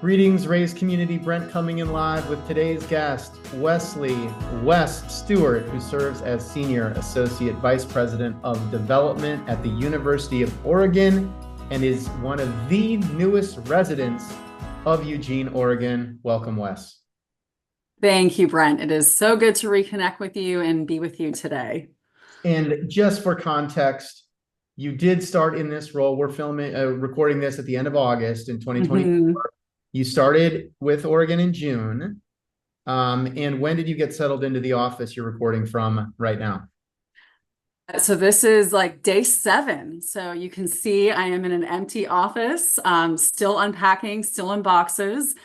Greetings, Raise community. Brent coming in live with today's guest, Wesley Stewart, who serves as Senior Associate Vice President of Development at the University of Oregon and is one of the newest residents of Eugene, Oregon. Welcome, Wes. Thank you, Brent. It is so good to reconnect with you and be with you today. And just for context, you did start in this role. We're recording this at the end of August in 2024. You started with Oregon in June. And when did you get settled into the office you're recording from right now? So this is like day 7. So you can see I am in an empty office, still unpacking, still in boxes.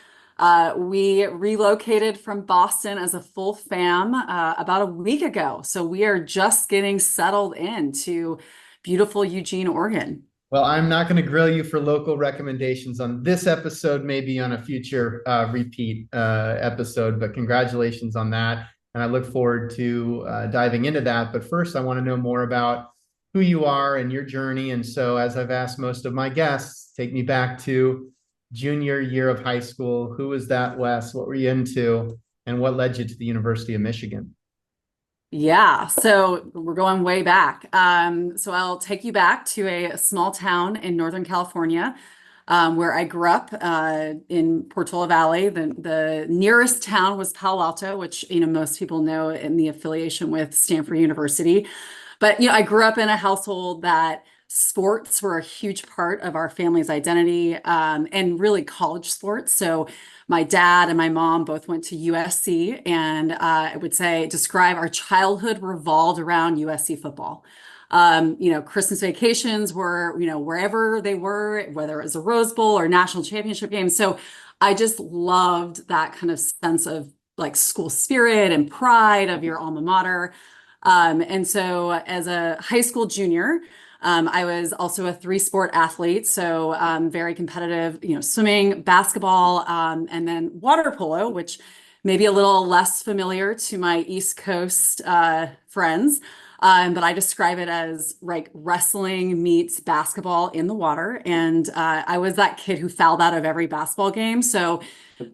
We relocated from Boston as a full fam about a week ago. So we are just getting settled into beautiful Eugene, Oregon. Well, I'm not going to grill you for local recommendations on this episode, maybe on a future repeat episode, but congratulations on that. And I look forward to diving into that. But first, I want to know more about who you are and your journey. And so, as I've asked most of my guests, take me back to junior year of high school. Who was that, Wes? What were you into? And what led you to the University of Michigan? Yeah, so we're going way back. So I'll take you back to a small town in Northern California, where I grew up in Portola Valley. The nearest town was Palo Alto, which most people know in the affiliation with Stanford University. But I grew up in a household that sports were a huge part of our family's identity, and really college sports. So my dad and my mom both went to USC, and I would say describe our childhood revolved around USC football. Christmas vacations were, wherever they were, whether it was a Rose Bowl or national championship games. So I just loved that kind of sense of like school spirit and pride of your alma mater. And so as a high school junior, I was also a 3-sport athlete, so very competitive, swimming, basketball, and then water polo, which may be a little less familiar to my East Coast friends. But I describe it as like wrestling meets basketball in the water. And I was that kid who fouled out of every basketball game. So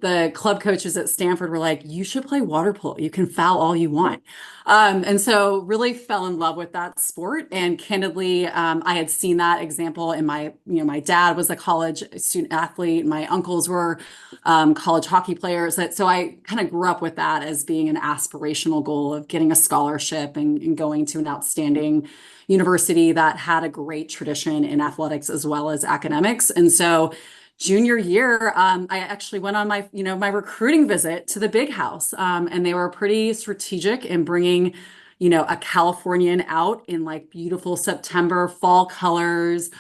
the club coaches at Stanford were like, you should play water polo. You can foul all you want. And so really fell in love with that sport. And candidly, I had seen that example in my dad was a college student athlete. My uncles were college hockey players. So I kind of grew up with that as being an aspirational goal of getting a scholarship and going to an outstanding university that had a great tradition in athletics as well as academics. And so junior year, I actually went on my recruiting visit to the big house, and they were pretty strategic in bringing, a Californian out in like beautiful September fall colors,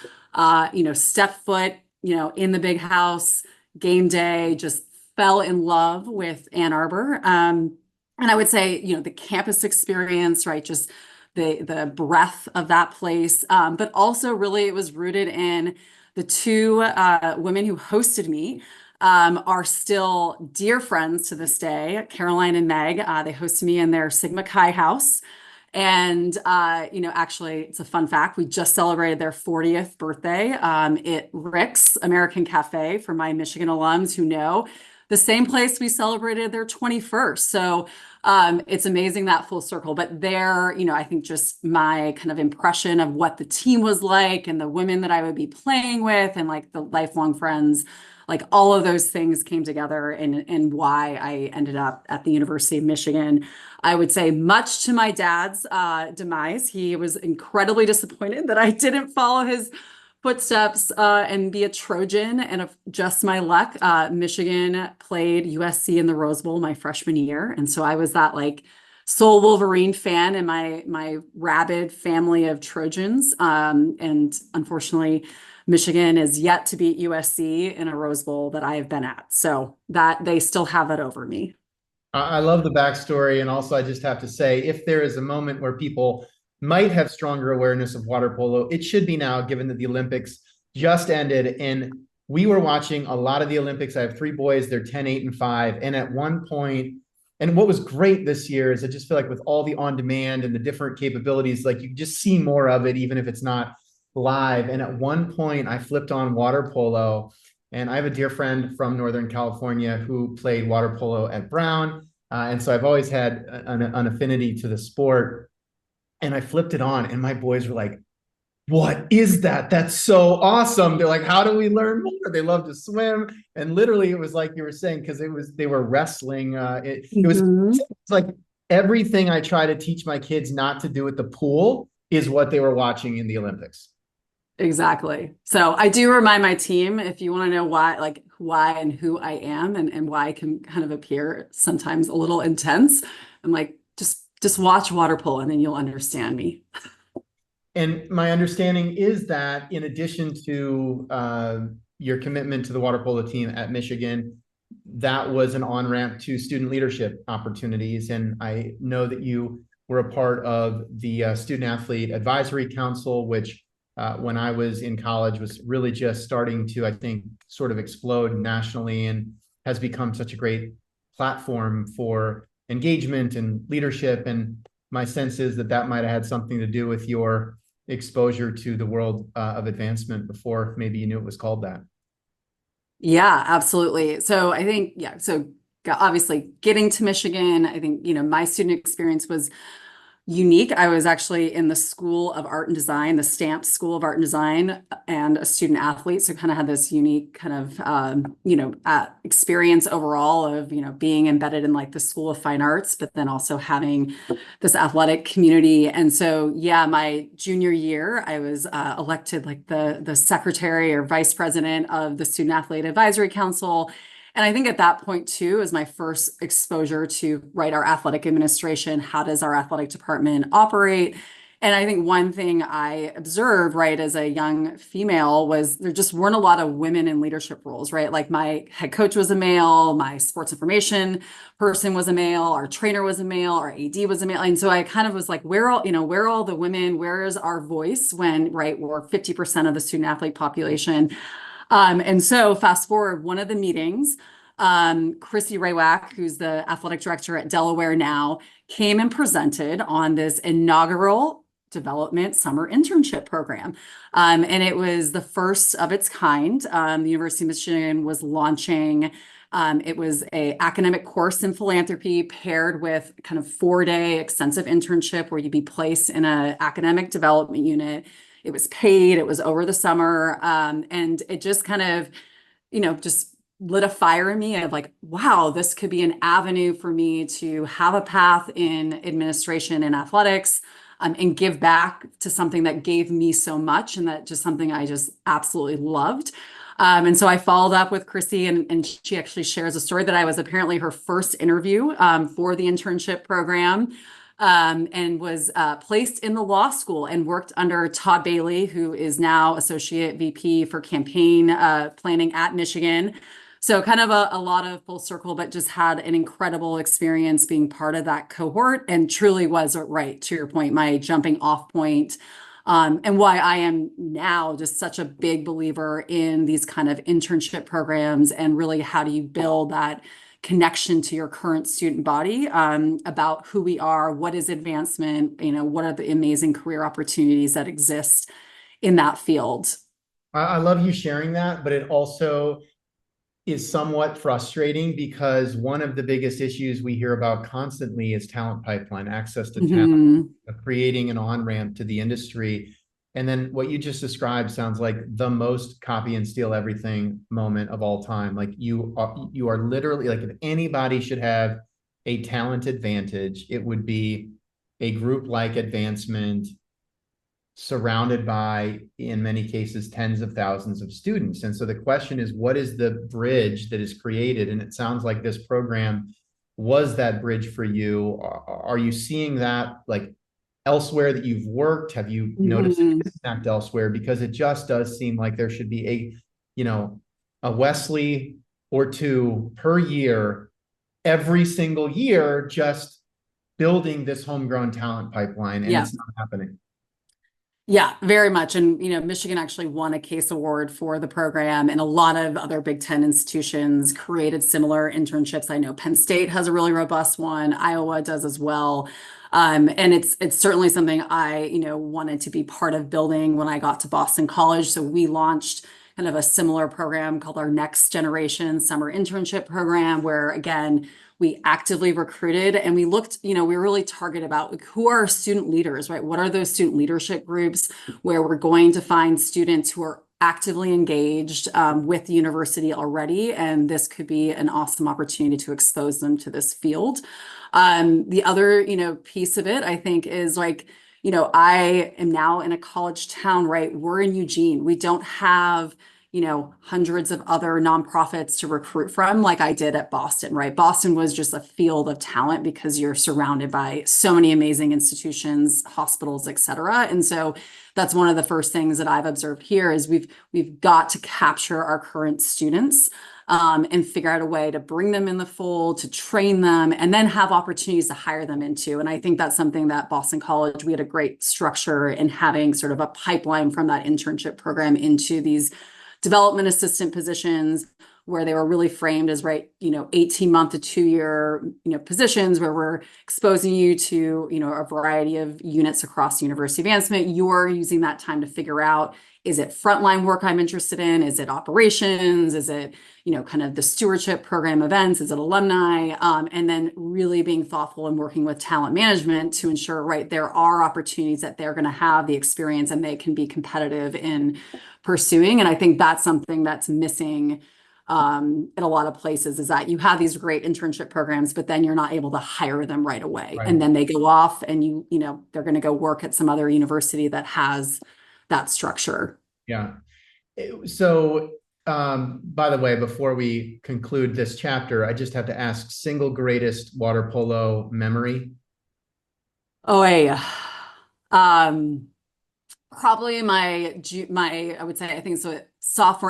step foot, in the big house, game day, just fell in love with Ann Arbor. And I would say, the campus experience, right? Just the breadth of that place, but also really it was rooted in the 2 women who hosted me are still dear friends to this day, Caroline and Meg. They hosted me in their Sigma Chi house. And, actually, it's a fun fact. We just celebrated their 40th birthday at Rick's American Cafe for my Michigan alums who know. The same place we celebrated their 21st. So it's amazing that full circle. But there, I think just my kind of impression of what the team was like and the women that I would be playing with and like the lifelong friends, like all of those things came together and why I ended up at the University of Michigan. I would say much to my dad's demise. He was incredibly disappointed that I didn't follow his footsteps and be a Trojan. And of just my luck, Michigan played USC in the Rose Bowl my freshman year. And so I was that like sole Wolverine fan in my rabid family of Trojans. And unfortunately, Michigan is yet to beat USC in a Rose Bowl that I have been at. So that they still have that over me. I love the backstory. And also, I just have to say, if there is a moment where people might have stronger awareness of water polo, it should be now, given that the Olympics just ended. And we were watching a lot of the Olympics. I have 3 boys, they're 10, 8, and 5. And at one point, and what was great this year is I just feel like with all the on-demand and the different capabilities, like you just see more of it, even if it's not live. And at one point I flipped on water polo And I have a dear friend from Northern California who played water polo at Brown. And so I've always had an affinity to the sport. And I flipped it on, and my boys were like, what is that? That's so awesome. They're like, how do we learn more? They love to swim. And literally it was like you were saying, because they were wrestling. It was Mhm. it's like everything I try to teach my kids not to do at the pool is what they were watching in the Olympics. Exactly. So I do remind my team, if you want to know why, like why and who I am and why I can kind of appear sometimes a little intense, I'm like, just watch water polo and then you'll understand me. And my understanding is that in addition to your commitment to the water polo team at Michigan, that was an on-ramp to student leadership opportunities. And I know that you were a part of the Student Athlete Advisory Council, which when I was in college was really just starting to, I think, sort of explode nationally and has become such a great platform for engagement and leadership. And my sense is that that might have had something to do with your exposure to the world of advancement before maybe you knew it was called that. Yeah, absolutely. So I think, yeah, so obviously getting to Michigan, I think, my student experience was unique. I was actually in the School of Art and Design, the Stamp School of Art and Design, and a student athlete. So kind of had this unique kind of, experience overall of, being embedded in like the School of Fine Arts, but then also having this athletic community. And so, yeah, my junior year, I was elected like the secretary or vice president of the Student Athlete Advisory Council. And I think at that point too is my first exposure to our athletic administration. How does our athletic department operate? And I think one thing I observed, right, as a young female was there just weren't a lot of women in leadership roles, right? Like my head coach was a male, my sports information person was a male, our trainer was a male, our AD was a male. And so I kind of was like, where are all the women? Where is our voice when, right, we're 50% of the student athlete population? And so fast forward one of the meetings, Chrissy Raywack, who's the athletic director at Delaware now, came and presented on this inaugural development summer internship program. And it was the first of its kind. The University of Michigan was launching. It was a academic course in philanthropy paired with kind of 4-day extensive internship where you'd be placed in an academic development unit. It was paid, it was over the summer. And it just kind of, just lit a fire in me of like, wow, this could be an avenue for me to have a path in administration and athletics, and give back to something that gave me so much and that just something I just absolutely loved. And so I followed up with Chrissy, and she actually shares a story that I was apparently her first interview for the internship program, and was placed in the law school and worked under Todd Bailey, who is now Associate VP for campaign planning at Michigan. So kind of a lot of full circle, but just had an incredible experience being part of that cohort and truly was, right to your point, my jumping off point. And why I am now just such a big believer in these kind of internship programs and really how do you build that connection to your current student body, about who we are, what is advancement, what are the amazing career opportunities that exist in that field. I love you sharing that, but it also is somewhat frustrating because one of the biggest issues we hear about constantly is talent pipeline, access to talent, Mhm. creating an on-ramp to the industry. And then what you just described sounds like the most copy and steal everything moment of all time. Like you are literally like, if anybody should have a talent advantage, it would be a group like Advancement surrounded by, in many cases, tens of thousands of students. And so the question is, what is the bridge that is created? And it sounds like this program was that bridge for you. Are you seeing that like elsewhere that you've worked? Have you noticed an Mhm. impact elsewhere? Because it just does seem like there should be a Wesley or two per year, every single year, just building this homegrown talent pipeline, and Yeah. it's not happening. Yeah, very much. And, Michigan actually won a CASE award for the program, and a lot of other Big Ten institutions created similar internships. I know Penn State has a really robust one. Iowa does as well. And it's certainly something I, wanted to be part of building when I got to Boston College. So we launched kind of a similar program called our Next Generation Summer Internship Program, where again, we actively recruited and we looked, we were really targeted about like, who are our student leaders, right? What are those student leadership groups where we're going to find students who are actively engaged with the university already, and this could be an awesome opportunity to expose them to this field. The other, piece of it, I think, is like, I am now in a college town, right? We're in Eugene. We don't have, hundreds of other nonprofits to recruit from like I did at Boston, right? Boston was just a field of talent because you're surrounded by so many amazing institutions, hospitals, et cetera. And so that's one of the first things that I've observed here is we've got to capture our current students and figure out a way to bring them in the fold, to train them, and then have opportunities to hire them into. And I think that's something that Boston College, we had a great structure in having sort of a pipeline from that internship program into these development assistant positions where they were really framed as 18-month to 2-year, positions where we're exposing you to, a variety of units across university advancement. You're using that time to figure out, is it frontline work I'm interested in? Is it operations? Is it, kind of the stewardship program events? Is it alumni? And then really being thoughtful and working with talent management to ensure, right, there are opportunities that they're going to have the experience and they can be competitive in pursuing. And I think that's something that's missing in a lot of places, is that you have these great internship programs, but then you're not able to hire them right away. Right. And then they go off and they're going to go work at some other university that has that structure. Yeah. So, by the way, before we conclude this chapter, I just have to ask, single greatest water polo memory? Oh, yeah. Probably my, I would say, I think so,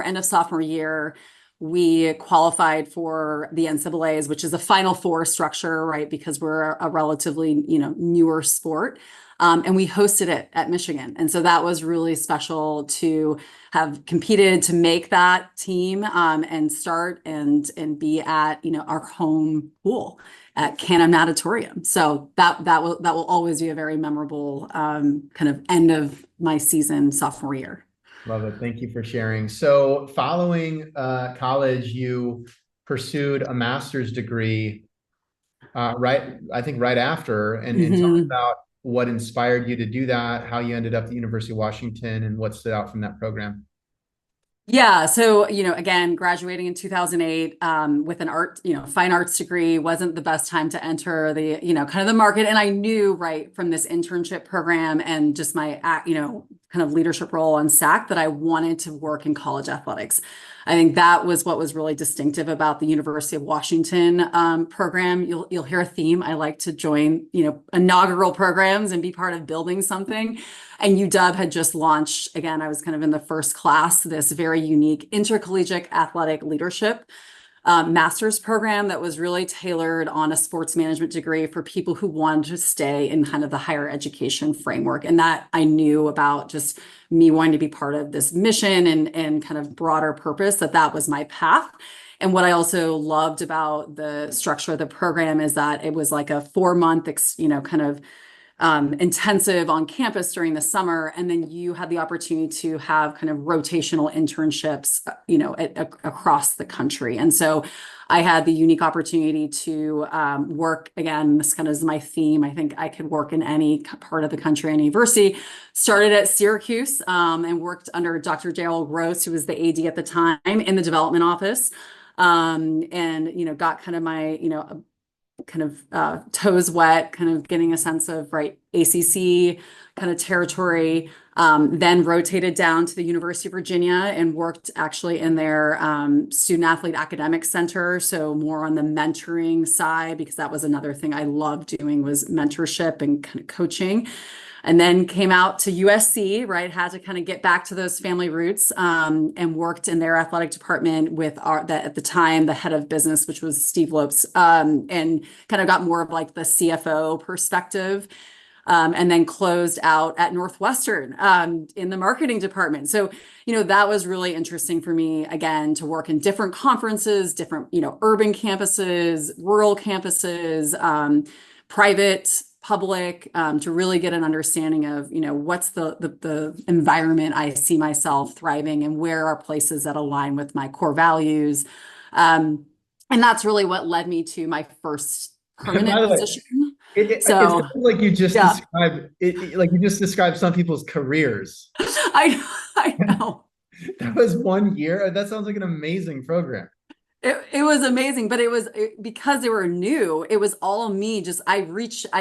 end of sophomore year, we qualified for the NCAAs, which is a Final Four structure, right? Because we're a relatively, newer sport. And we hosted it at Michigan. And so that was really special to have competed to make that team and start and be at, our home pool at Canham Natatorium. So that will always be a very memorable kind of end of my season sophomore year. Love it. Thank you for sharing. So following college, you pursued a master's degree, I think right after, and talk about what inspired you to do that, how you ended up at the University of Washington, and what stood out from that program. Yeah. So, again, graduating in 2008 with an fine arts degree wasn't the best time to enter the, kind of the market. And I knew right from this internship program and just my, kind of leadership role on SAC that I wanted to work in college athletics. I think that was what was really distinctive about the University of Washington program. You'll hear a theme. I like to join, inaugural programs and be part of building something. And UW had just launched, again, I was kind of in the first class, this very unique intercollegiate athletic leadership master's program that was really tailored on a sports management degree for people who wanted to stay in kind of the higher education framework. And that I knew about just me wanting to be part of this mission and kind of broader purpose, that was my path. And what I also loved about the structure of the program is that it was like a 4-month, kind of intensive on campus during the summer. And then you had the opportunity to have kind of rotational internships, across the country. And so I had the unique opportunity to work, again, this kind of is my theme. I think I could work in any part of the country, any university. Started at Syracuse and worked under Dr. Daryl Gross, who was the AD at the time, in the development office. And, got kind of my, kind of toes wet, kind of getting a sense of ACC kind of territory. Then rotated down to the University of Virginia and worked actually in their student athlete academic center. So more on the mentoring side, because that was another thing I loved doing, was mentorship and kind of coaching. And then came out to USC, right? Had to kind of get back to those family roots and worked in their athletic department with at the time, the head of business, which was Steve Lopes, and kind of got more of like the CFO perspective. And then closed out at Northwestern in the marketing department. So, that was really interesting for me, again, to work in different conferences, different, urban campuses, rural campuses, private public, to really get an understanding of, what's the environment I see myself thriving and where are places that align with my core values. And that's really what led me to my first By permanent the way, position. it So sounds like you just yeah, described it, like you just described some people's careers. I know. That was 1 year. That sounds like an amazing program. It was amazing, but because they were new, it was all me. They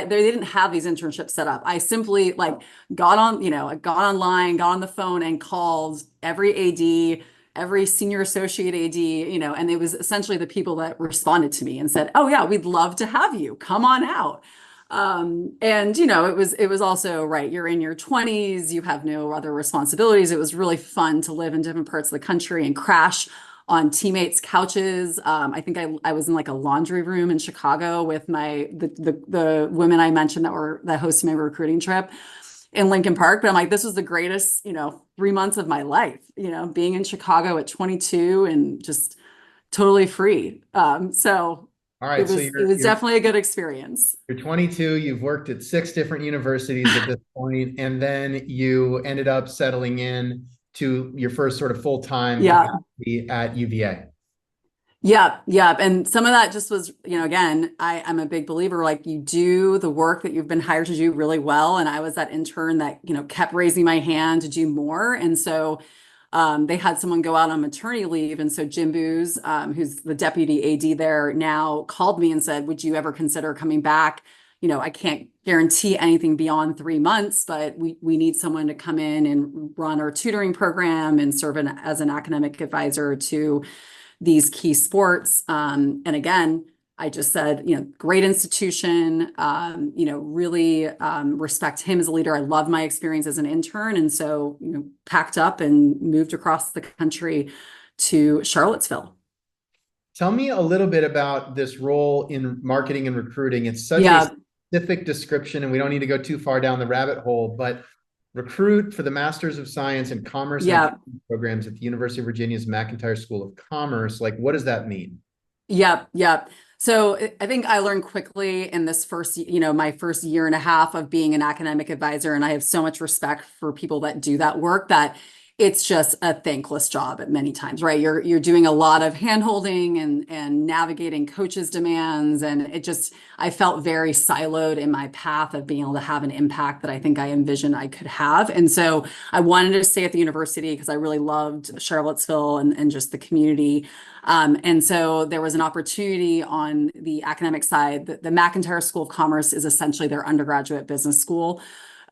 didn't have these internships set up. I simply like got on, I got online, got on the phone and called every AD, every senior associate AD, and it was essentially the people that responded to me and said, "Oh yeah, we'd love to have you. Come on out." And it was also right. You're in your 20s, you have no other responsibilities. It was really fun to live in different parts of the country and crash on teammates' couches. I think I was in like a laundry room in Chicago with the women I mentioned that hosted my recruiting trip in Lincoln Park. But I'm like, this was the greatest, 3 months of my life, being in Chicago at 22 and just totally free. So All it right, so was it was definitely a good experience. you're 22, you've worked at 6 different universities at this point, and then you ended up settling in to your first sort of full-time Yeah. capacity at UVA. Yeah, yeah. And some of that just was, again, I'm a big believer, like you do the work that you've been hired to do really well. And I was that intern that, kept raising my hand to do more. And so they had someone go out on maternity leave. And so Jim Booz, who's the deputy AD there now, called me and said, would you ever consider coming back? I can't guarantee anything beyond 3 months, but we need someone to come in and run our tutoring program and serve as an academic advisor to these key sports. And again, I just said, great institution, really respect him as a leader. I love my experience as an intern. And so, packed up and moved across the country to Charlottesville. Tell me a little bit about this role in marketing and recruiting. It's such a Yeah, specific description, and we don't need to go too far down the rabbit hole, but recruit for the Masters of Science in Commerce and yeah, Accounting programs at the University of Virginia's McIntire School of Commerce. Like, what does that mean? yeah, yeah. So I think I learned quickly in this first, my first year and a half of being an academic advisor, and I have so much respect for people that do that work, that it's just a thankless job at many times, right? You're doing a lot of handholding and navigating coaches' demands, and I felt very siloed in my path of being able to have an impact that I think I envisioned I could have. And so I wanted to stay at the university because I really loved Charlottesville and just the community. And so there was an opportunity on the academic side. The McIntire School of Commerce is essentially their undergraduate business school.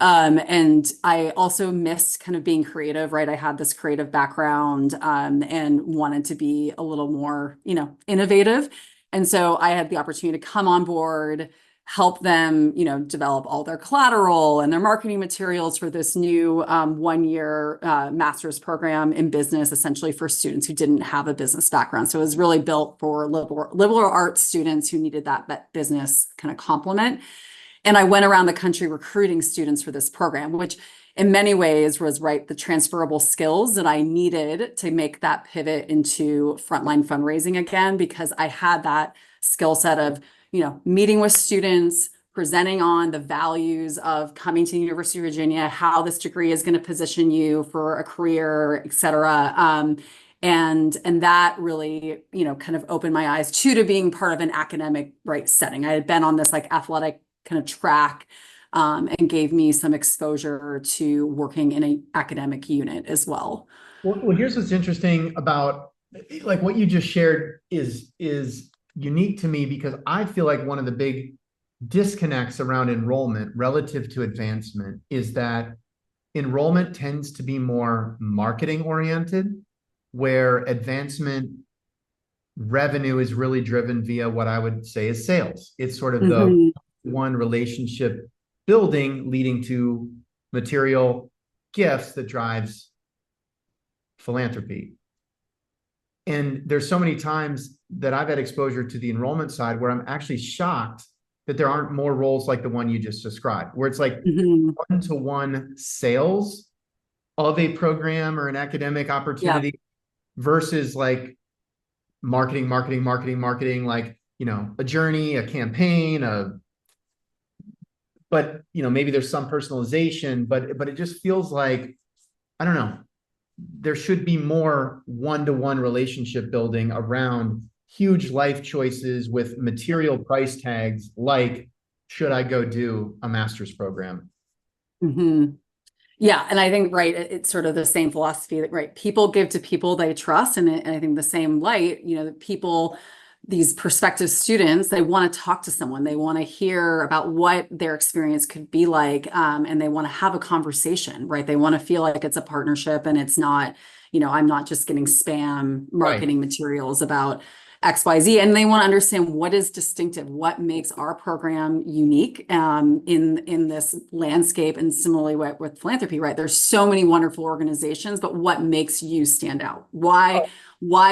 And I also missed kind of being creative, right? I had this creative background, and wanted to be a little more, innovative. And so I had the opportunity to come on board, help them, develop all their collateral and their marketing materials for this new 1 year master's program in business, essentially for students who didn't have a business background. So it was really built for liberal arts students who needed that business kind of complement. And I went around the country recruiting students for this program, which in many ways was right the transferable skills that I needed to make that pivot into frontline fundraising again, because I had that skill set of, meeting with students, presenting on the values of coming to the University of Virginia, how this degree is going to position you for a career, et cetera. And that really, kind of opened my eyes to being part of an academic, right, setting. I had been on this like athletic kind of track, and gave me some exposure to working in an academic unit as well. Well, here's what's interesting about like what you just shared is unique to me because I feel like one of the big disconnects around enrollment relative to advancement is that enrollment tends to be more marketing oriented, where advancement revenue is really driven via what I would say is sales. It's sort of the Mhm. one relationship building leading to material gifts that drives philanthropy. And there's so many times that I've had exposure to the enrollment side where I'm actually shocked that there aren't more roles like the one you just described, where it's like Mhm. one-to-one sales of a program or an academic Yeah. opportunity versus like marketing, like, a journey, a campaign, but maybe there's some personalization, but it just feels like, I don't know, there should be more one-to-one relationship building around huge life choices with material price tags, like, should I go do a master's program? Mhm. Yeah, and I think right, it's sort of the same philosophy that right, people give to people they trust, and I think the same light, the people, these prospective students, they want to talk to someone, they want to hear about what their experience could be like, and they want to have a conversation, right? They want to feel like it's a partnership and it's not, I'm not just getting spam Right. marketing materials about XYZ, and they want to understand what is distinctive, what makes our program unique in this landscape. And similarly with philanthropy, right? There's so many wonderful organizations, but what makes you stand out? Why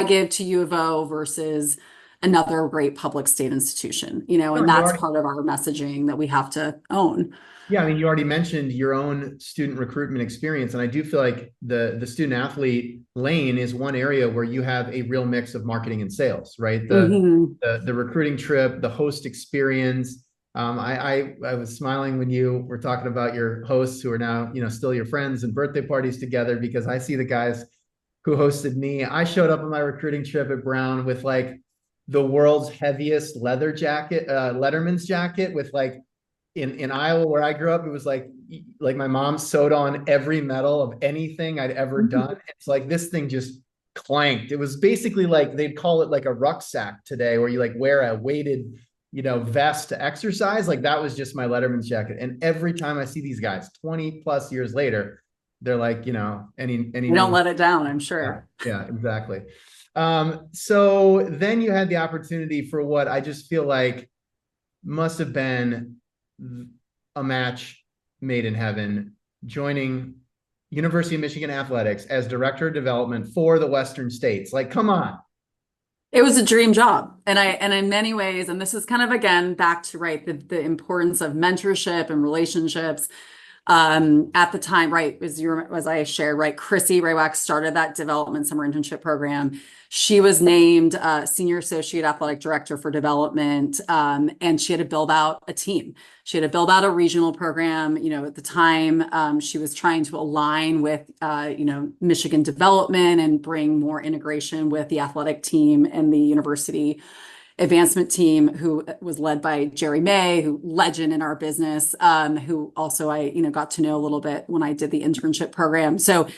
give to U of O versus another great public state institution? No, And and you that's already, part of our messaging that we have to own. yeah, I mean, you already mentioned your own student recruitment experience, and I do feel like the student athlete lane is one area where you have a real mix of marketing and sales, right? Mhm. The recruiting trip, the host experience. I was smiling when you were talking about your hosts who are now, still your friends, and birthday parties together, because I see the guys who hosted me. I showed up on my recruiting trip at Brown with like the world's heaviest leather jacket, Letterman's jacket, with like, in Iowa where I grew up, it was like my mom sewed on every medal of anything I'd ever done. It's like this thing just clanked. It was basically like they'd call it like a rucksack today, where you like wear a weighted, vest to exercise. Like that was just my Letterman's jacket. And every time I see these guys 20 plus years later, they're like, any We don't new. let it down, I'm Yeah, sure. yeah, exactly. So then you had the opportunity for what I just feel like must have been a match made in heaven, joining University of Michigan Athletics as director of development for the Western States. Like, come on. It was a dream job. And in many ways, and this is kind of again back to right, the importance of mentorship and relationships. At the time, right, as I shared, right, Chrissy Raywack started that development summer internship program. She was named senior associate athletic director for development, and she had to build out a team. She had to build out a regional program. At the time, she was trying to align with, Michigan development and bring more integration with the athletic team and the university advancement team, who was led by Jerry May, who legend in our business, who also I got to know a little bit when I did the internship program. So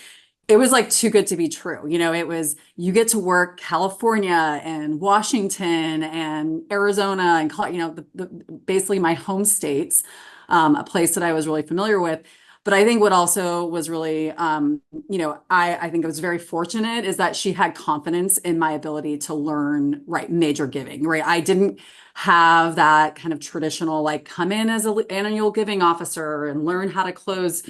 it was like too good to be true. It was, you get to work California and Washington and Arizona and basically my home states, a place that I was really familiar with. But I think what also was really, I think I was very fortunate is that she had confidence in my ability to learn, right, major giving, right? I didn't have that kind of traditional, like, come in as an annual giving officer and learn how to close,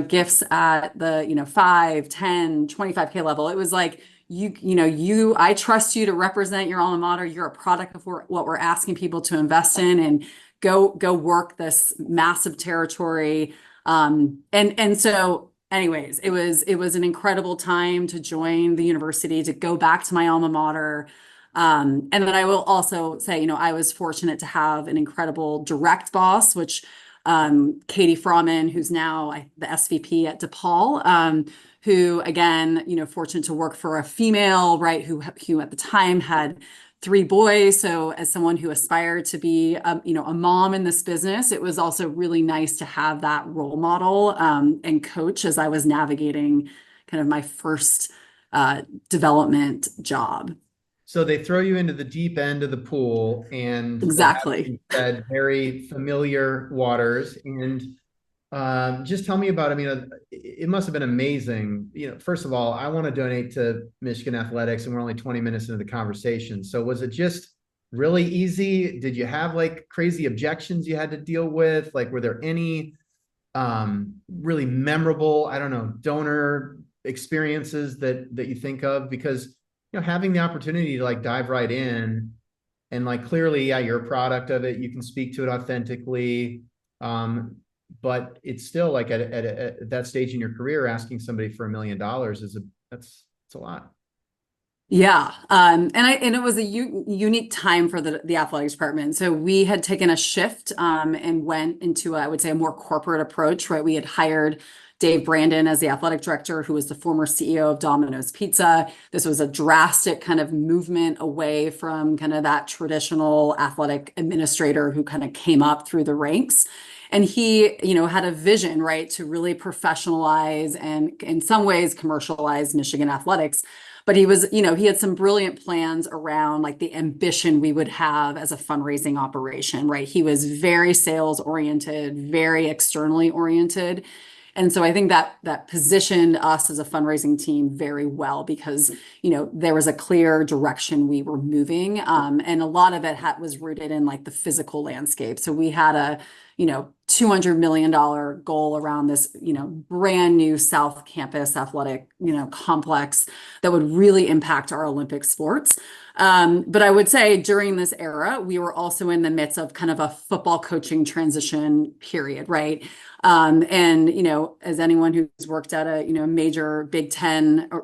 gifts at the, 5, 10, 25K level. It was like, I trust you to represent your alma mater. You're a product of what we're asking people to invest in, and go work this massive territory. And so anyways, it was an incredible time to join the university, to go back to my alma mater. And then I will also say, I was fortunate to have an incredible direct boss, which Katie Froman, who's now the SVP at DePaul, who again, fortunate to work for a female, right, who at the time had 3 boys. So as someone who aspired to be, a mom in this business, it was also really nice to have that role model and coach as I was navigating kind of my first development job. So they throw you into the deep end of the pool, and that has Exactly. been said, very familiar waters. And just tell me about, I mean, it must have been amazing. First of all, I want to donate to Michigan Athletics, and we're only 20 minutes into the conversation. So was it just really easy? Did you have like crazy objections you had to deal with? Like, were there any really memorable, I don't know, donor experiences that you think of? Because, having the opportunity to like dive right in, and like clearly, yeah, you're a product of it. You can speak to it authentically. But it's still like at that stage in your career, asking somebody for $1 million that's a lot. Yeah. And it was a unique time for the athletics department. So we had taken a shift and went into, I would say, a more corporate approach, right? We had hired Dave Brandon as the athletic director, who was the former CEO of Domino's Pizza. This was a drastic kind of movement away from kind of that traditional athletic administrator who kind of came up through the ranks. And he, had a vision, right, to really professionalize and in some ways commercialize Michigan athletics. But he had some brilliant plans around like the ambition we would have as a fundraising operation, right? He was very sales oriented, very externally oriented. And so I think that positioned us as a fundraising team very well because, there was a clear direction we were moving. And a lot of it was rooted in like the physical landscape. So we had a, $200 million goal around this, brand new South Campus athletic, complex that would really impact our Olympic sports. But I would say during this era, we were also in the midst of kind of a football coaching transition period, right? And as anyone who's worked at a major Big Ten or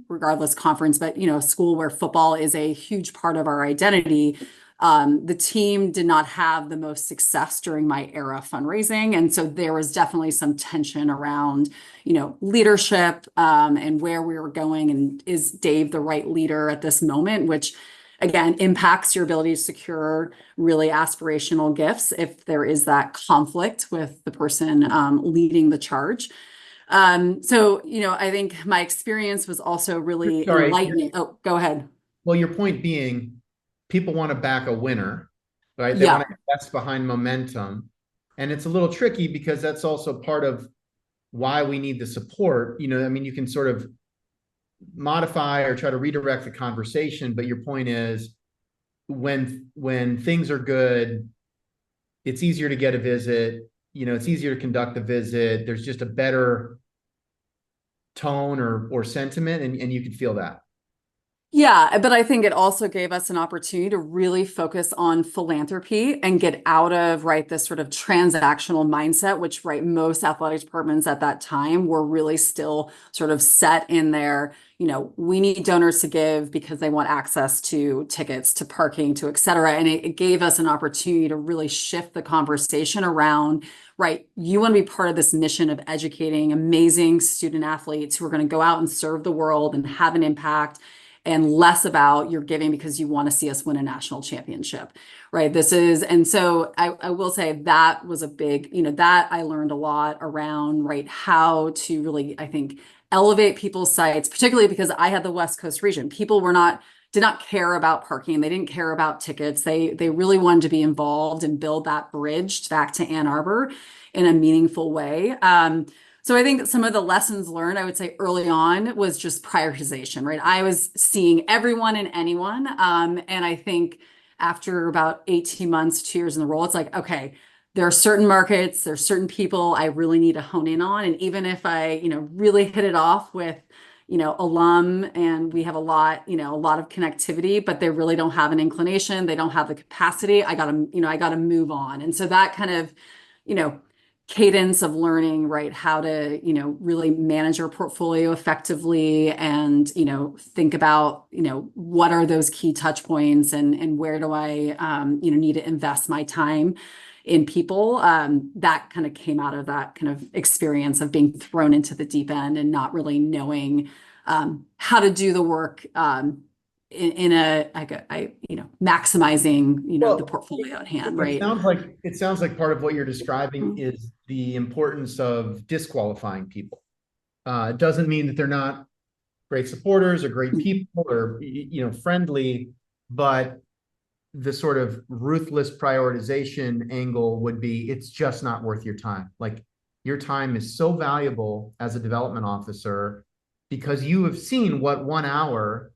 regardless conference, but school where football is a huge part of our identity. The team did not have the most success during my era fundraising. And so there was definitely some tension around, leadership and where we were going. And is Dave the right leader at this moment, which again impacts your ability to secure really aspirational gifts if there is that conflict with the person leading the charge. I think my experience was also really Sorry. enlightening. Oh, go ahead. Well, your point being, people want to back a winner, right? They want Yeah. to invest behind momentum. And it's a little tricky because that's also part of why we need the support. I mean, you can sort of modify or try to redirect the conversation, but your point is when things are good, it's easier to get a visit, it's easier to conduct the visit. There's just a better tone or sentiment, and you can feel that. Yeah, but I think it also gave us an opportunity to really focus on philanthropy and get out of, right, this sort of transactional mindset, which, right, most athletic departments at that time were really still sort of set in their, we need donors to give because they want access to tickets, to parking, to et cetera. And it gave us an opportunity to really shift the conversation around, right, you want to be part of this mission of educating amazing student athletes who are going to go out and serve the world and have an impact and less about you're giving because you want to see us win a national championship, right? And so I will say that was a big, that I learned a lot around, right, how to really, I think, elevate people's sites, particularly because I had the West Coast region. People did not care about parking. They didn't care about tickets. They really wanted to be involved and build that bridge back to Ann Arbor in a meaningful way. So I think some of the lessons learned, I would say early on, was just prioritization, right? I was seeing everyone and anyone. And I think after about 18 months, 2 years in the role, it's like, okay, there are certain markets, there's certain people I really need to hone in on. And even if I, really hit it off with, alum and we have a lot of connectivity, but they really don't have an inclination, they don't have the capacity, I gotta move on. And so that kind of, you know, cadence of learning, right, how to, really manage your portfolio effectively and, think about, what are those key touch points and where do I, need to invest my time in people. That kind of came out of that kind of experience of being thrown into the deep end and not really knowing how to do the work in a like maximizing the Well, portfolio at hand, it right? sounds like it sounds like part of what you're describing Mhm. is the importance of disqualifying people. It doesn't mean that they're not great supporters or great people or friendly, but the sort of ruthless prioritization angle would be it's just not worth your time. Like your time is so valuable as a development officer because you have seen what 1 hour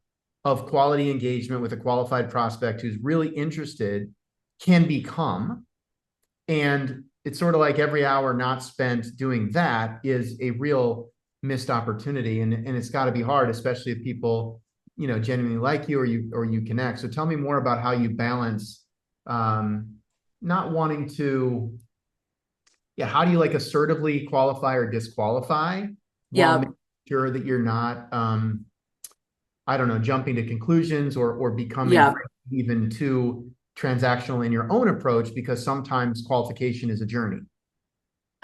of quality engagement with a qualified prospect who's really interested can become. And it's sort of like every hour not spent doing that is a real missed opportunity. And it's got to be hard, especially if people, genuinely like you or you connect. So tell me more about how you balance um, not wanting to, yeah, how do you like assertively qualify or disqualify while Yeah. making sure that you're not I don't know, jumping to conclusions or becoming Yeah, even too transactional in your own approach, because sometimes qualification is a journey.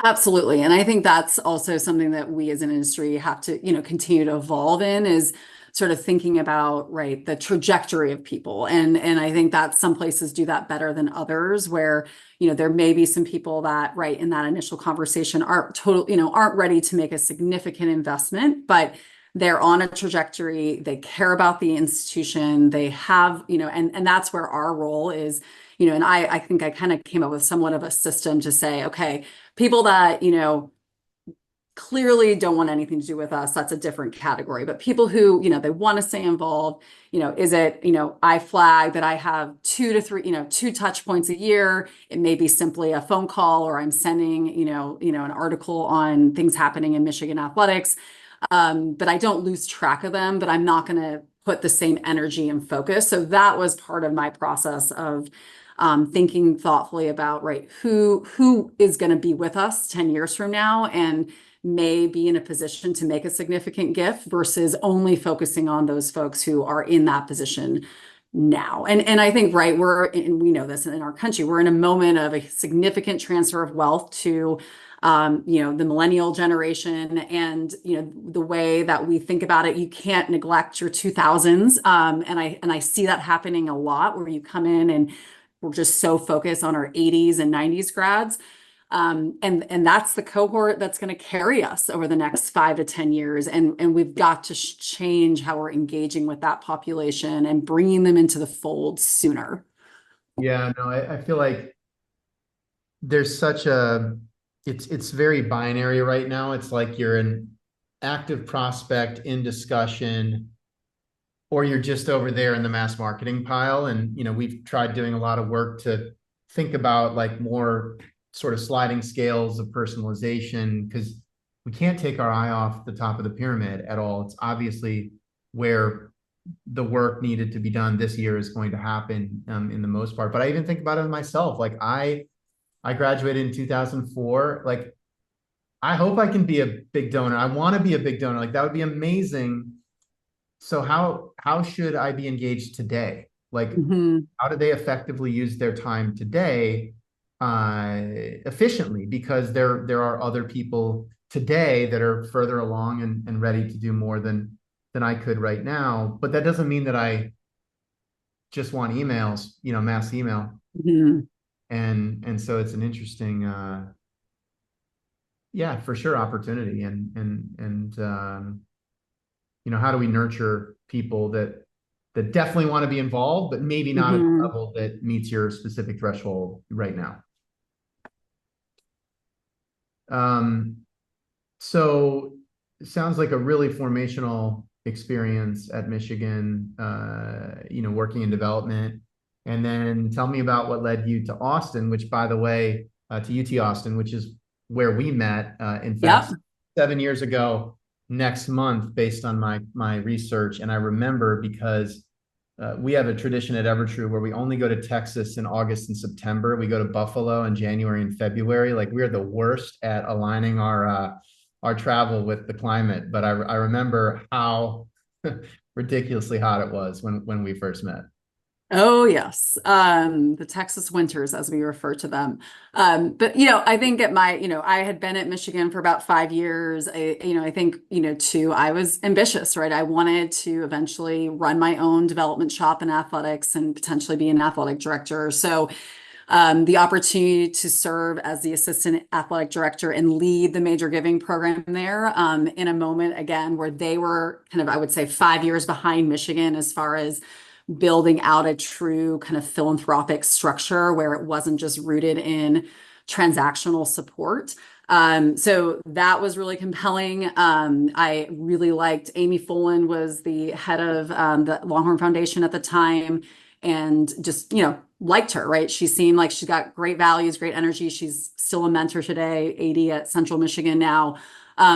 absolutely. And I think that's also something that we as an industry have to, continue to evolve in is sort of thinking about, right, the trajectory of people. And I think that some places do that better than others where, there may be some people that, right, in that initial conversation aren't ready to make a significant investment, but they're on a trajectory, they care about the institution, they have, and that's where our role is, and I think I kind of came up with somewhat of a system to say, okay, people that, clearly don't want anything to do with us, that's a different category. But people who, they want to stay involved, is it, I flag that I have 2 to 3, 2 touch points a year. It may be simply a phone call or I'm sending, an article on things happening in Michigan athletics. But I don't lose track of them, but I'm not going to put the same energy and focus. So that was part of my process of thinking thoughtfully about, right, who is going to be with us 10 years from now and may be in a position to make a significant gift versus only focusing on those folks who are in that position now. And I think, right, and we know this in our country, we're in a moment of a significant transfer of wealth to the millennial generation and, the way that we think about it, you can't neglect your 2000s. And I see that happening a lot where you come in and we're just so focused on our 80s and 90s grads. And that's the cohort that's going to carry us over the next 5 to 10 years. And we've got to change how we're engaging with that population and bringing them into the fold sooner. Yeah, no, I feel like there's such a it's very binary right now. It's like you're an active prospect in discussion, or you're just over there in the mass marketing pile. And we've tried doing a lot of work to think about like more sort of sliding scales of personalization, because we can't take our eye off the top of the pyramid at all. It's obviously where the work needed to be done this year is going to happen, in the most part. But I even think about it myself. Like I graduated in 2004. Like, I hope I can be a big donor. I want to be a big donor. Like, that would be amazing. So how should I be engaged today? Like, Mhm. how do they effectively use their time today, efficiently? Because there are other people today that are further along and ready to do more than I could right now. But that doesn't mean that I just want emails, mass email. Mhm. And so it's an interesting, yeah, for sure, opportunity. And how do we nurture people that definitely want to be involved, but maybe not at the Mhm. level that meets your specific threshold right now. Um, so it sounds like a really formational experience at Michigan, working in development. And then tell me about what led you to Austin, which, by the way, to UT Austin, which is where we met, in fact, Yep. 7 years ago next month, based on my research. And I remember because we have a tradition at Evertrue where we only go to Texas in August and September. We go to Buffalo in January and February. Like, we're the worst at aligning our travel with the climate. But I remember how ridiculously hot it was when we first met. Oh, yes. The Texas winters, as we refer to them. But, I think I had been at Michigan for about 5 years. I think, too, I was ambitious, right? I wanted to eventually run my own development shop in athletics and potentially be an athletic director. So, the opportunity to serve as the assistant athletic director and lead the major giving program there, in a moment, again, where they were kind of, I would say, 5 years behind Michigan as far as building out a true kind of philanthropic structure where it wasn't just rooted in transactional support. So that was really compelling. I really liked Amy Folin was the head of the Longhorn Foundation at the time, and just liked her. Right, she seemed like she got great values, great energy. She's still a mentor today, 80 at Central Michigan now.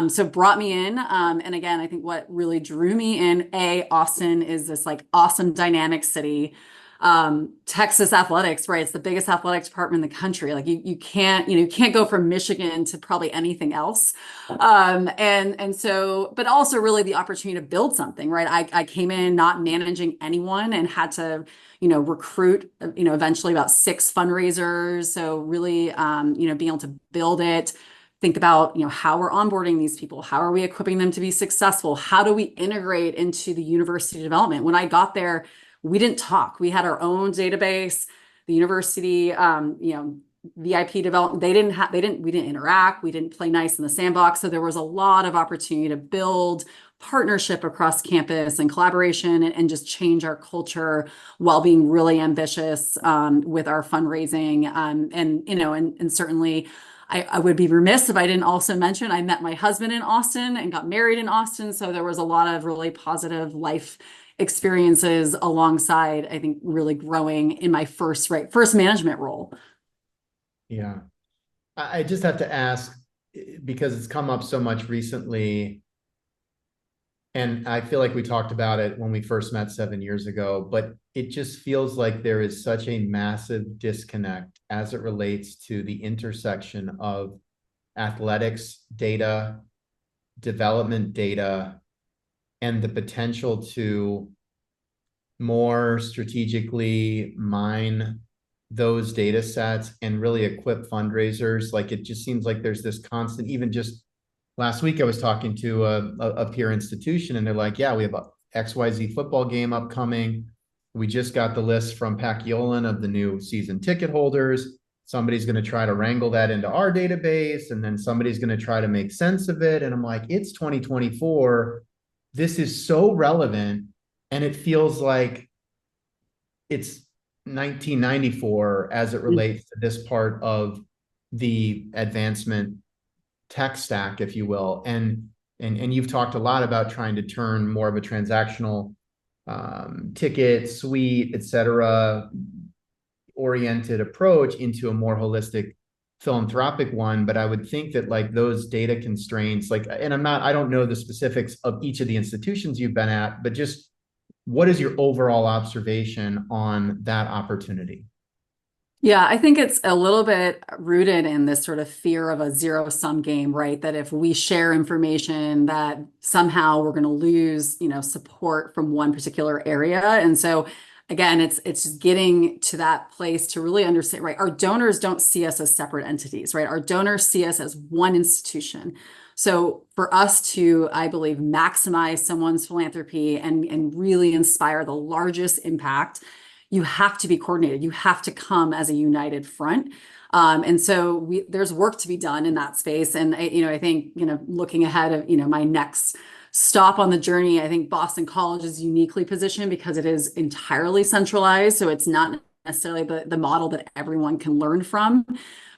So brought me in. And again, I think what really drew me in, Austin is this like awesome dynamic city. Texas athletics, right? It's the biggest athletic department in the country. Like you can't, you can't go from Michigan to probably anything else. And so, but also really the opportunity to build something, right? I came in not managing anyone and had to, recruit, eventually about 6 fundraisers. So really, being able to build it, think about, how we're onboarding these people, how are we equipping them to be successful, how do we integrate into the university development. When I got there, we didn't talk. We had our own database. The university, VIP development, we didn't interact. We didn't play nice in the sandbox. So there was a lot of opportunity to build partnership across campus and collaboration and just change our culture while being really ambitious with our fundraising. And certainly I would be remiss if I didn't also mention I met my husband in Austin and got married in Austin. So there was a lot of really positive life experiences alongside, I think, really growing in my first management role. Yeah. I just have to ask, because it's come up so much recently, and I feel like we talked about it when we first met 7 years ago, but it just feels like there is such a massive disconnect as it relates to the intersection of athletics data, development data, and the potential to more strategically mine those data sets and really equip fundraisers. Like it just seems like there's this constant, even just last week I was talking to a peer institution and they're like, yeah, we have a XYZ football game upcoming. We just got the list from Paciolan of the new season ticket holders. Somebody's going to try to wrangle that into our database, and then somebody's going to try to make sense of it. And I'm like, it's 2024. This is so relevant. And it feels like it's 1994 as it relates to this part of the advancement tech stack, if you will. And you've talked a lot about trying to turn more of a transactional ticket, suite, et cetera, oriented approach into a more holistic philanthropic one. But I would think that like those data constraints, like, and I don't know the specifics of each of the institutions you've been at, but just what is your overall observation on that opportunity? Yeah, I think it's a little bit rooted in this sort of fear of a zero-sum game, right? That if we share information, that somehow we're going to lose, support from one particular area. And so again, it's just getting to that place to really understand, right? Our donors don't see us as separate entities, right? Our donors see us as one institution. So for us to, I believe, maximize someone's philanthropy and really inspire the largest impact, you have to be coordinated. You have to come as a united front. And so there's work to be done in that space. And I think, looking ahead of, my next stop on the journey, I think Boston College is uniquely positioned because it is entirely centralized. So it's not necessarily the model that everyone can learn from.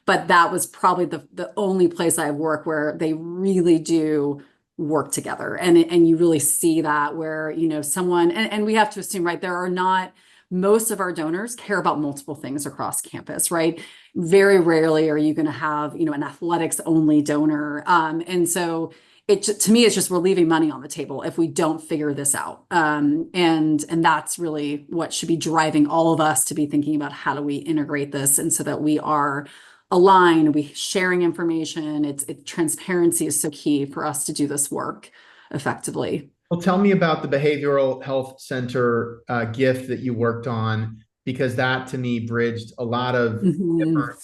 But that was probably the only place I've worked where they really do work together. And you really see that where, someone, and we have to assume, right, there are not, most of our donors care about multiple things across campus, right? Very rarely are you going to have, an athletics only donor. And so to me, it's just we're leaving money on the table if we don't figure this out. And that's really what should be driving all of us to be thinking about how do we integrate this and so that we are aligned, we sharing information. Transparency is so key for us to do this work effectively. Well, tell me about the behavioral health center gift that you worked on, because that to me bridged a lot of different,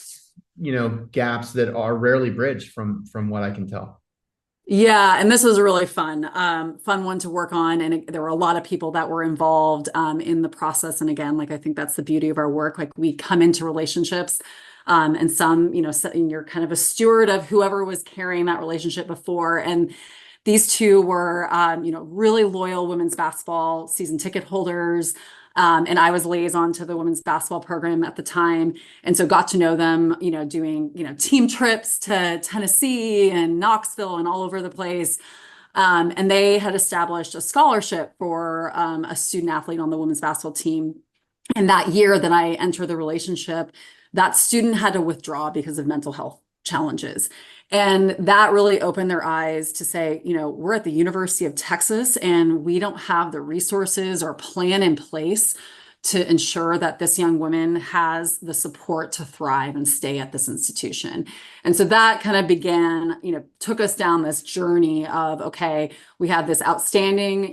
gaps that are rarely bridged from what I can tell. Yeah, and this was a really fun one to work on, and there were a lot of people that were involved in the process. And again, like I think that's the beauty of our work. Like we come into relationships, and some, you're kind of a steward of whoever was carrying that relationship before, and these two were, really loyal women's basketball season ticket holders. And I was liaison to the women's basketball program at the time. And so got to know them, doing, team trips to Tennessee and Knoxville and all over the place. And they had established a scholarship for a student athlete on the women's basketball team. And that year that I entered the relationship, that student had to withdraw because of mental health challenges. And that really opened their eyes to say, we're at the University of Texas and we don't have the resources or plan in place to ensure that this young woman has the support to thrive and stay at this institution. And so that kind of began, took us down this journey of, okay, we have this outstanding,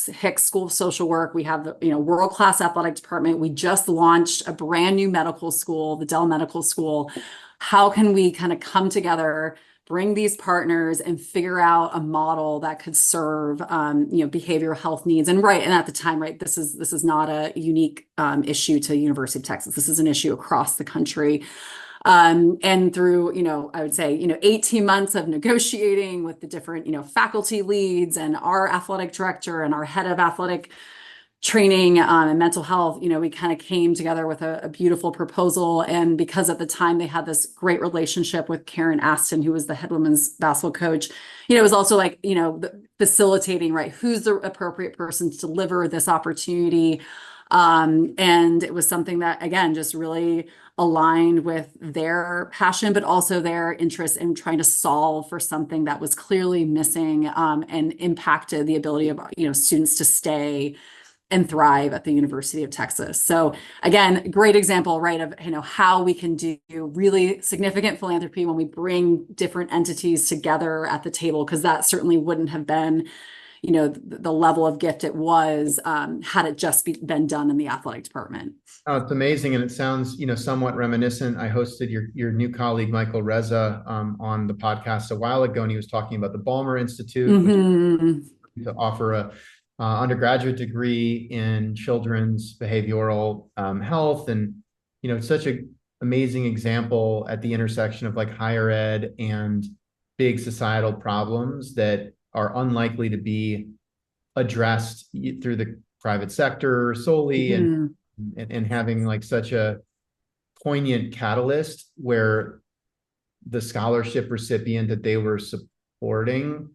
Hicks School of Social Work. We have the, world-class athletic department. We just launched a brand new medical school, the Dell Medical School. How can we kind of come together, bring these partners and figure out a model that could serve, behavioral health needs. And at the time, this is not a unique issue to University of Texas. This is an issue across the country. And through, I would say, 18 months of negotiating with the different, faculty leads and our athletic director and our head of athletic training and mental health, we kind of came together with a beautiful proposal. And because at the time they had this great relationship with Karen Aston, who was the head women's basketball coach, it was also like, facilitating, who's the appropriate person to deliver this opportunity. And it was something that, again, just really aligned with their passion, but also their interest in trying to solve for something that was clearly missing and impacted the ability of, students to stay and thrive at the University of Texas. So again, great example, of, how we can do really significant philanthropy when we bring different entities together at the table, because that certainly wouldn't have been, the level of gift it was had it just been done in the athletic department. Oh, it's amazing. And it sounds, somewhat reminiscent. I hosted your new colleague, Michael Reza, on the podcast a while ago, and he was talking about the Balmer Institute, which to offer a undergraduate degree in children's behavioral health. And, it's such an amazing example at the intersection of like higher ed and big societal problems that are unlikely to be addressed through the private sector solely, and having like such a poignant catalyst where the scholarship recipient that they were supporting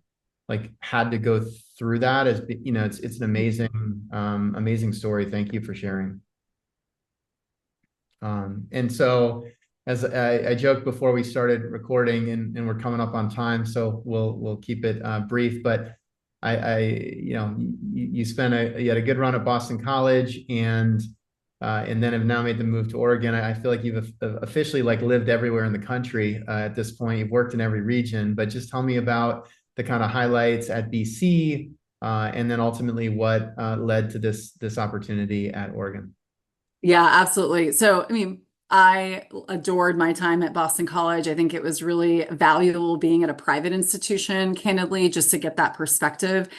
like had to go through that. As it's an amazing story. Thank you for sharing. And so as I joked before we started recording, and we're coming up on time, so we'll keep it brief, but you spent you had a good run at Boston College, and then have now made the move to Oregon. I feel like you've officially like lived everywhere in the country at this point. You've worked in every region, but just tell me about the kind of highlights at BC, and then ultimately what led to this opportunity at Oregon. Yeah, absolutely. So, I adored my time at Boston College. I think it was really valuable being at a private institution, candidly, just to get that perspective.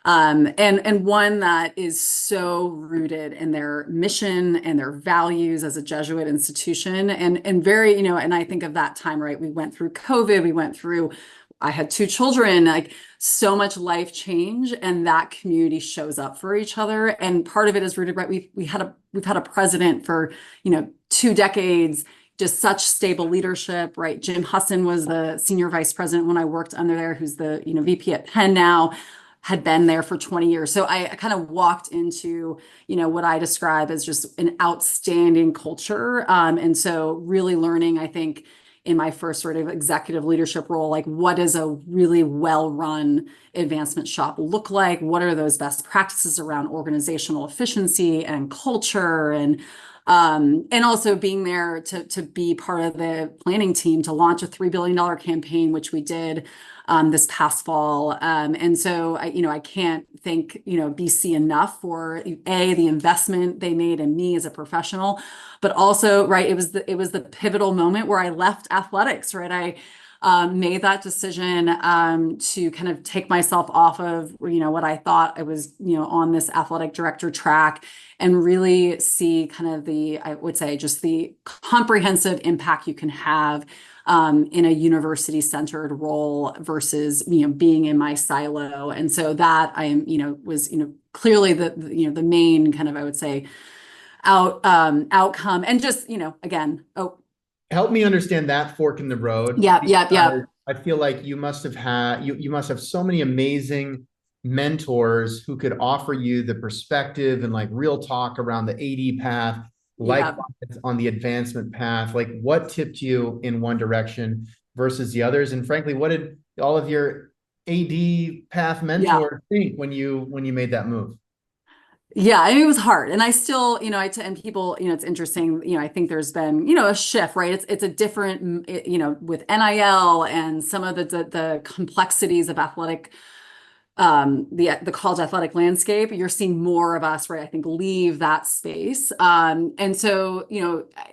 And one that is so rooted in their mission and their values as a Jesuit institution, and very, and I think of that time, we went through COVID, I had 2 children, like so much life change, and that community shows up for each other. And part of it is rooted, we've had a president for, 2 decades, just such stable leadership, Jim Husson was the senior vice president when I worked under there, who's the, VP at Penn now, had been there for 20 years. So I kind of walked into, what I describe as just an outstanding culture. And so really learning, I think, in my first sort of executive leadership role, like what does a really well-run advancement shop look like? What are those best practices around organizational efficiency and culture? And also being there to be part of the planning team to launch a $3 billion campaign, which we did this past fall. And so I can't thank, BC enough for the investment they made in me as a professional, but also, it was the pivotal moment where I left athletics, I made that decision to kind of take myself off of, what I thought I was, on this athletic director track, and really see kind of I would say, just the comprehensive impact you can have in a university-centered role versus, being in my silo. And so that I am, was, clearly the main kind of, I would say, outcome. And just, again, help me understand that fork in the road. Yeah. I feel like you must have so many amazing mentors who could offer you the perspective and like real talk around the AD path, on the advancement path. Like what tipped you in one direction versus the others? And frankly, what did all of your AD path mentors think when you made that move? Yeah, I mean, it was hard. And I still, and people, it's interesting, I think there's been, a shift, right? It's a different, with NIL and some of the complexities of athletic, the college athletic landscape, you're seeing more of us, right? I think leave that space. And so,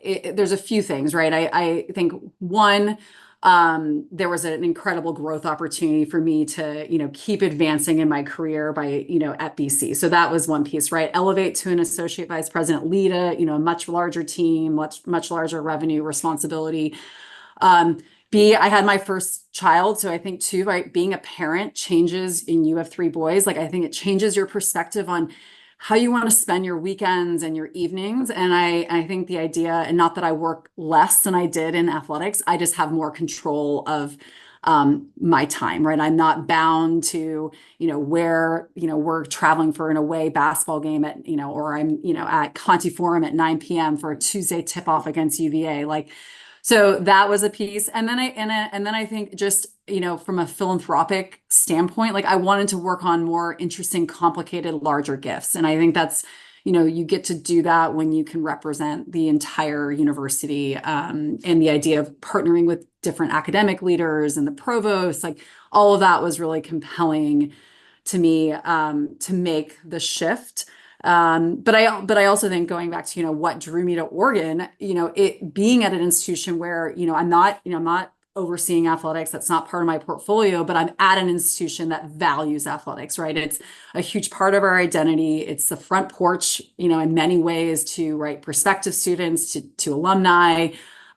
there's a few things, right? I think one, there was an incredible growth opportunity for me to, keep advancing in my career by, at BC. So that was one piece, right? Elevate to an associate vice president, lead a much larger team, much larger revenue responsibility. Um, B, I had my first child. So I think too, right, being a parent changes, and you have three boys. Like I think it changes your perspective on how you want to spend your weekends and your evenings. And I think the idea, and not that I work less than I did in athletics, I just have more control of my time, right? I'm not bound to, where, we're traveling for an away basketball game at, or I'm, at Conti Forum at 9 p.m. for a Tuesday tip off against UVA. Like, so that was a piece. And then I think just, from a philanthropic standpoint, like I wanted to work on more interesting, complicated, larger gifts. And I think that's, you get to do that when you can represent the entire university, and the idea of partnering with different academic leaders and the provost, like all of that was really compelling to me, to make the shift. But I also think going back to, what drew me to Oregon, it being at an institution where, I'm not overseeing athletics. That's not part of my portfolio, but I'm at an institution that values athletics, right? It's a huge part of our identity. It's the front porch, in many ways to, right, prospective students to alumni.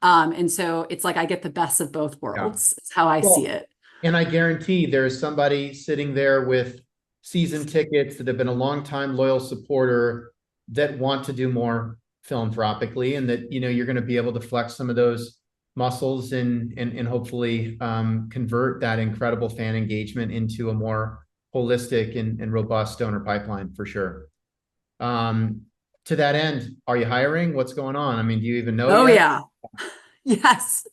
And so it's like I get the best of both Yeah. worlds. Is how I see Well, it. and I guarantee there's somebody sitting there with season tickets that have been a long time loyal supporter that want to do more philanthropically, and that you're going to be able to flex some of those muscles and hopefully convert that incredible fan engagement into a more holistic and robust donor pipeline for sure. Um, to that end, are you hiring? What's going on? I mean, do you even know Oh yet? yeah. Yes.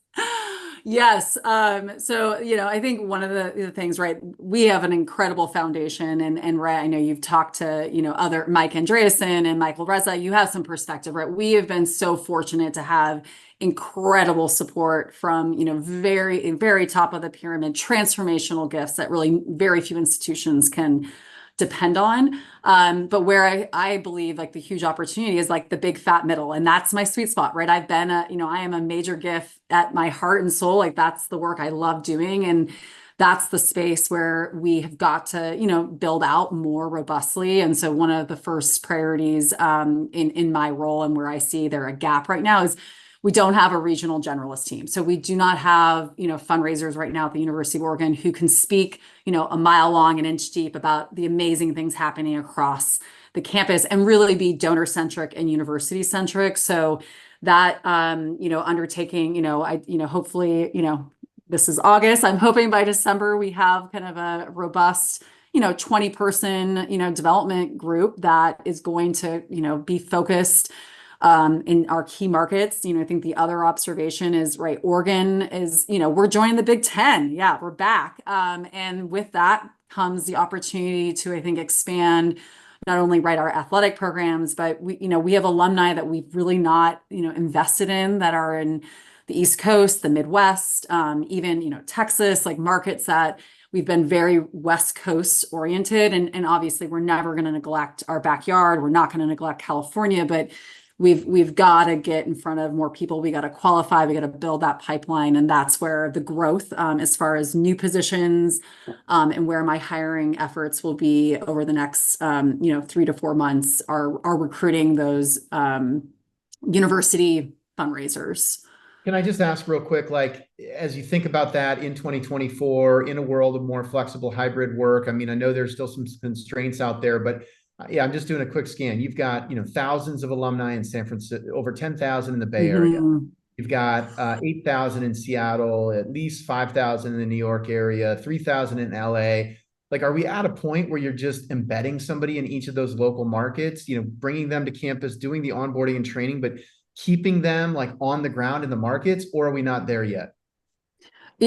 Yes. So, I think one of the things, right, we have an incredible foundation, and right, I know you've talked to, other Mike Andreasen and Michael Reza, you have some perspective, right? We have been so fortunate to have incredible support from, very, very top of the pyramid, transformational gifts that really very few institutions can depend on. But where I believe like the huge opportunity is like the big fat middle. And that's my sweet spot, right? I've been I am a major gift at my heart and soul. Like that's the work I love doing. And that's the space where we have got to, build out more robustly. And so one of the first priorities in my role, and where I see there a gap right now, is we don't have a regional generalist team. So we do not have, fundraisers right now at the University of Oregon who can speak, a mile long and inch deep about the amazing things happening across the campus and really be donor centric and university centric. So that, undertaking, hopefully, this is August. I'm hoping by December we have kind of a robust, 20 person, development group that is going to, be focused in our key markets. I think the other observation is, right, Oregon is, we're joining the Big Ten. Yeah, we're back. And with that comes the opportunity to, I think, expand not only, right, our athletic programs, but we have alumni that we've really not, invested in, that are in the East Coast, the Midwest, even, Texas, like markets that we've been very West Coast oriented. And obviously we're never going to neglect our backyard. We're not going to neglect California, but we've got to get in front of more people. We got to qualify. We got to build that pipeline, and that's where the growth, as far as new positions, and where my hiring efforts will be over the next, 3 to 4 months, are recruiting those university fundraisers. Can I just ask real quick, like, as you think about that in 2024, in a world of more flexible hybrid work, I mean, I know there's still some constraints out there, but yeah, I'm just doing a quick scan. You've got, thousands of alumni in San Francisco, over 10,000 in the Bay Area. You've got 8,000 in Seattle, at least 5,000 in the New York area, 3,000 in LA. Like, are we at a point where you're just embedding somebody in each of those local markets, bringing them to campus, doing the onboarding and training, but keeping them like on the ground in the markets, or are we not there yet?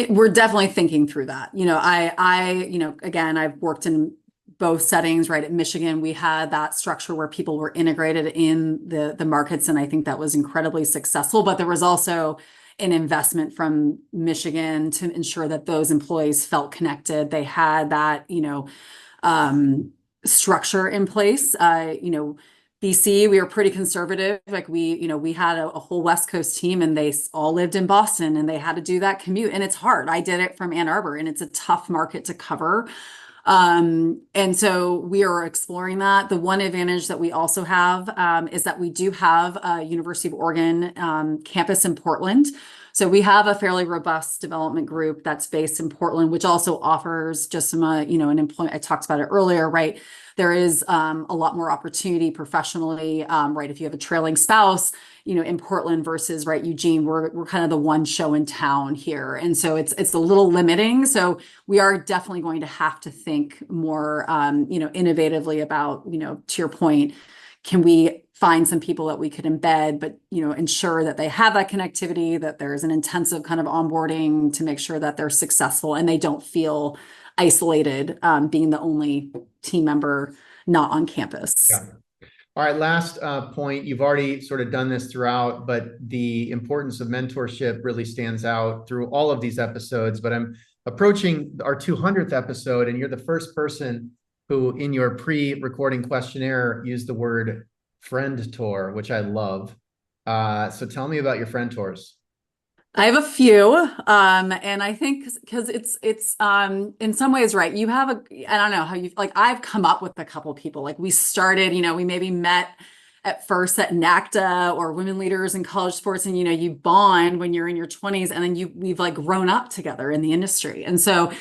We're definitely thinking through that. Again, I've worked in both settings, right? At Michigan, we had that structure where people were integrated in the markets, and I think that was incredibly successful. But there was also an investment from Michigan to ensure that those employees felt connected. They had that, structure in place. BC, we were pretty conservative. Like we had a whole West Coast team and they all lived in Boston and they had to do that commute. And it's hard. I did it from Ann Arbor and it's a tough market to cover. And so we are exploring that. The one advantage that we also have is that we do have a University of Oregon campus in Portland. So we have a fairly robust development group that's based in Portland, which also offers just some, an employment. I talked about it earlier, right? There is a lot more opportunity professionally, right? If you have a trailing spouse, in Portland versus right Eugene, we're kind of the one show in town here, and so it's a little limiting. So we are definitely going to have to think more, innovatively about, to your point, can we find some people that we could embed, but ensure that they have that connectivity, that there's an intensive kind of onboarding to make sure that they're successful and they don't feel isolated, being the only team member not on campus. Yeah. All right, last point. You've already sort of done this throughout, but the importance of mentorship really stands out through all of these episodes. But I'm approaching our 200th episode, and you're the first person who, in your pre-recording questionnaire, used the word friend tour, which I love. So tell me about your friend tours. I have a few, and I think because it's in some ways, right, you have I don't know how you like, I've come up with a couple of people. Like we started, we maybe met at first at NACDA or Women Leaders in College Sports, and you bond when you're in your 20s, and then we've like grown up together in the industry. And so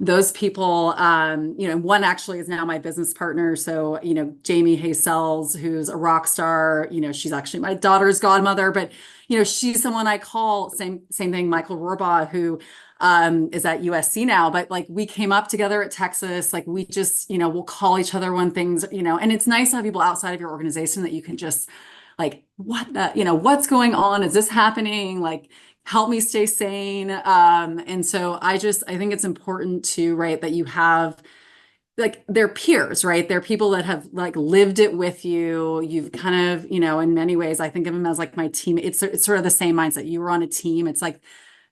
those people, one actually is now my business partner. So, Jamie Haysells, who's a rock star, she's actually my daughter's godmother, but, she's someone I call, same thing, Michael Rohrbaugh, who is at USC now, but like we came up together at Texas, like we just, we'll call each other when things, and it's nice to have people outside of your organization that you can just like, what's going on? Is this happening? Like, help me stay sane. And so I think it's important to, right, that you have like their peers, right? They're people that have like lived it with you. You've kind of, in many ways, I think of them as like my team. It's sort of the same mindset. You were on a team. It's like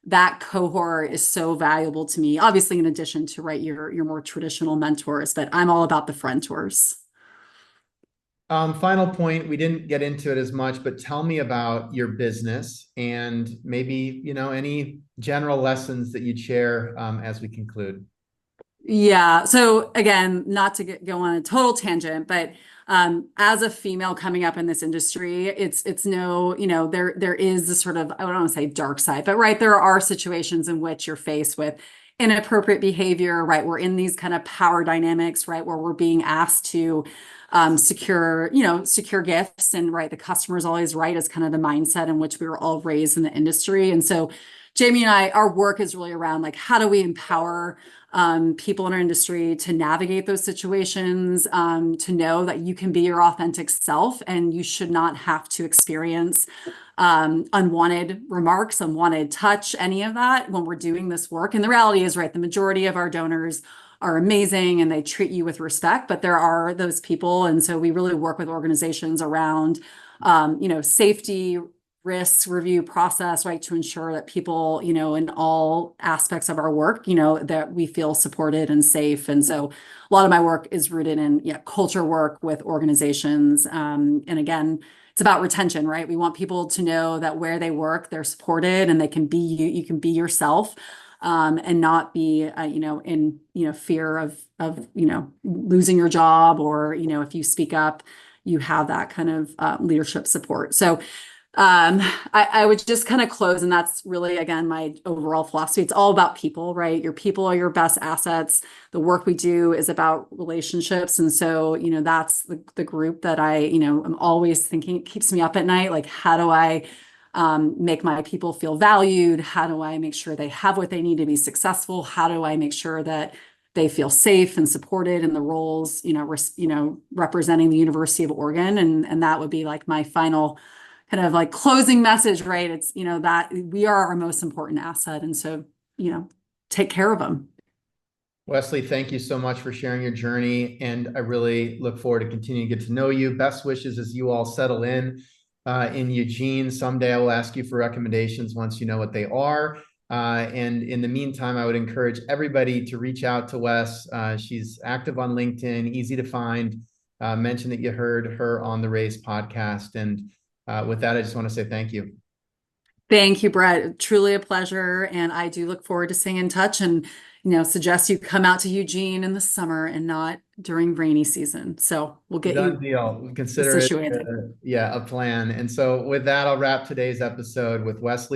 that cohort is so valuable to me, obviously, in addition to, right, your more traditional mentors, but I'm all about the friend tours. Final point, we didn't get into it as much, but tell me about your business and maybe, any general lessons that you'd share as we conclude. Yeah. So again, not to go on a total tangent, but as a female coming up in this industry, it's no, there is this sort of, I don't want to say dark side, but right, there are situations in which you're faced with inappropriate behavior, right? We're in these kind of power dynamics, right, where we're being asked to secure gifts, and right, the customer is always right is kind of the mindset in which we were all raised in the industry. And so Jamie and our work is really around like, how do we empower people in our industry to navigate those situations, to know that you can be your authentic self and you should not have to experience unwanted remarks, unwanted touch, any of that when we're doing this work. And the reality is, right, the majority of our donors are amazing and they treat you with respect, but there are those people. And so we really work with organizations around, safety, risk review process, right, to ensure that people, in all aspects of our work, that we feel supported and safe. And so a lot of my work is rooted in culture work with organizations. And again, it's about retention, right? We want people to know that where they work, they're supported and they can be you can be yourself, and not be, in, fear of, losing your job, or, if you speak up, you have that kind of leadership support. So I would just kind of close, and that's really, again, my overall philosophy. It's all about people, right? Your people are your best assets. The work we do is about relationships. And so, that's the group that I, I'm always thinking, it keeps me up at night. Like, how do I make my people feel valued? How do I make sure they have what they need to be successful? How do I make sure that they feel safe and supported in the roles, representing the University of Oregon? And that would be like my final kind of like closing message, right? It's, that we are our most important asset. And so, take care of them. Wesley, thank you so much for sharing your journey. And I really look forward to continuing to get to know you. Best wishes as you all settle in Eugene. Someday I will ask you for recommendations once you know what they are. And in the meantime, I would encourage everybody to reach out to Wes. She's active on LinkedIn, easy to find. Mention that you heard her on the Raise podcast. And with that, I just want to say thank you. Thank you, Brett. Truly a pleasure. And I do look forward to staying in touch and, suggest you come out to Eugene in the summer and not during rainy season. So we'll get Done you deal. We consider it, situated. yeah, a plan. And so with that, I'll wrap today's episode with Wes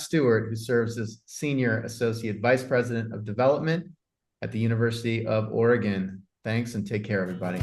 Stewart, who serves as Senior Associate Vice President of Development at the University of Oregon. Thanks and take care, everybody.